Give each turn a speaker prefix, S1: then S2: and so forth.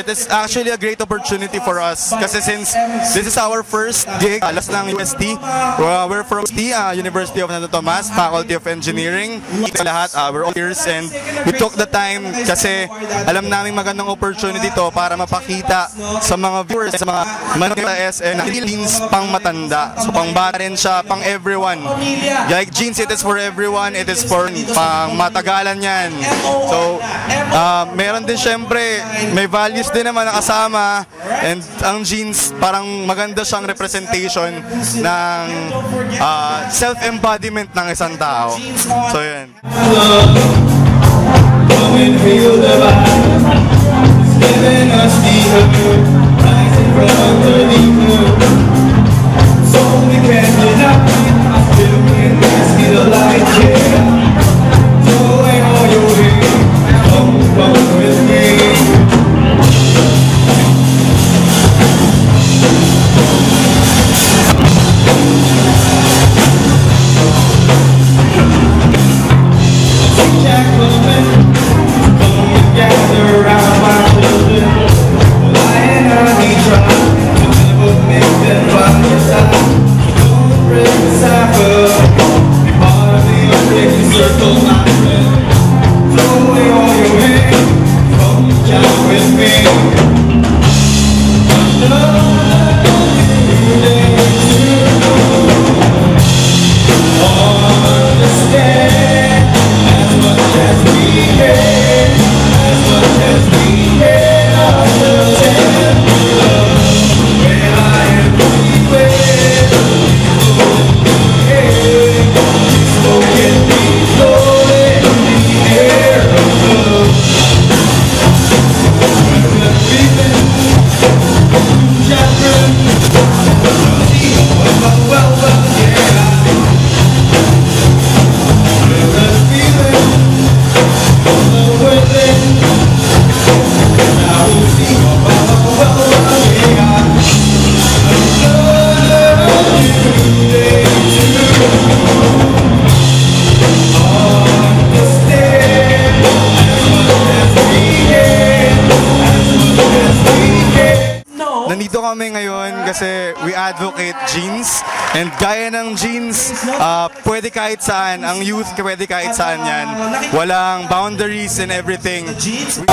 S1: it is actually a great opportunity for us kasi since this is our first gig, last ng UST. We're from UST, University of Santo Tomas, Faculty of Engineering. Lahat, we're all ears and we took the time kasi alam namin magandang opportunity to para mapakita sa mga viewers, sa mga manonood sa SM na jeans pang matanda. So pang bata rin siya, pang everyone. Like jeans, it is for everyone, it is for pang matagalan yan. So, meron din syempre, may values din naman nakasama and ang jeans parang maganda siyang representation ng self-embodiment ng isang tao. So yun. Nandito kami ngayon kasi we advocate jeans and gaya ng jeans, pwede kahit saan, ang youth pwede kahit saan yan. Walang boundaries and everything.
S2: Jeans.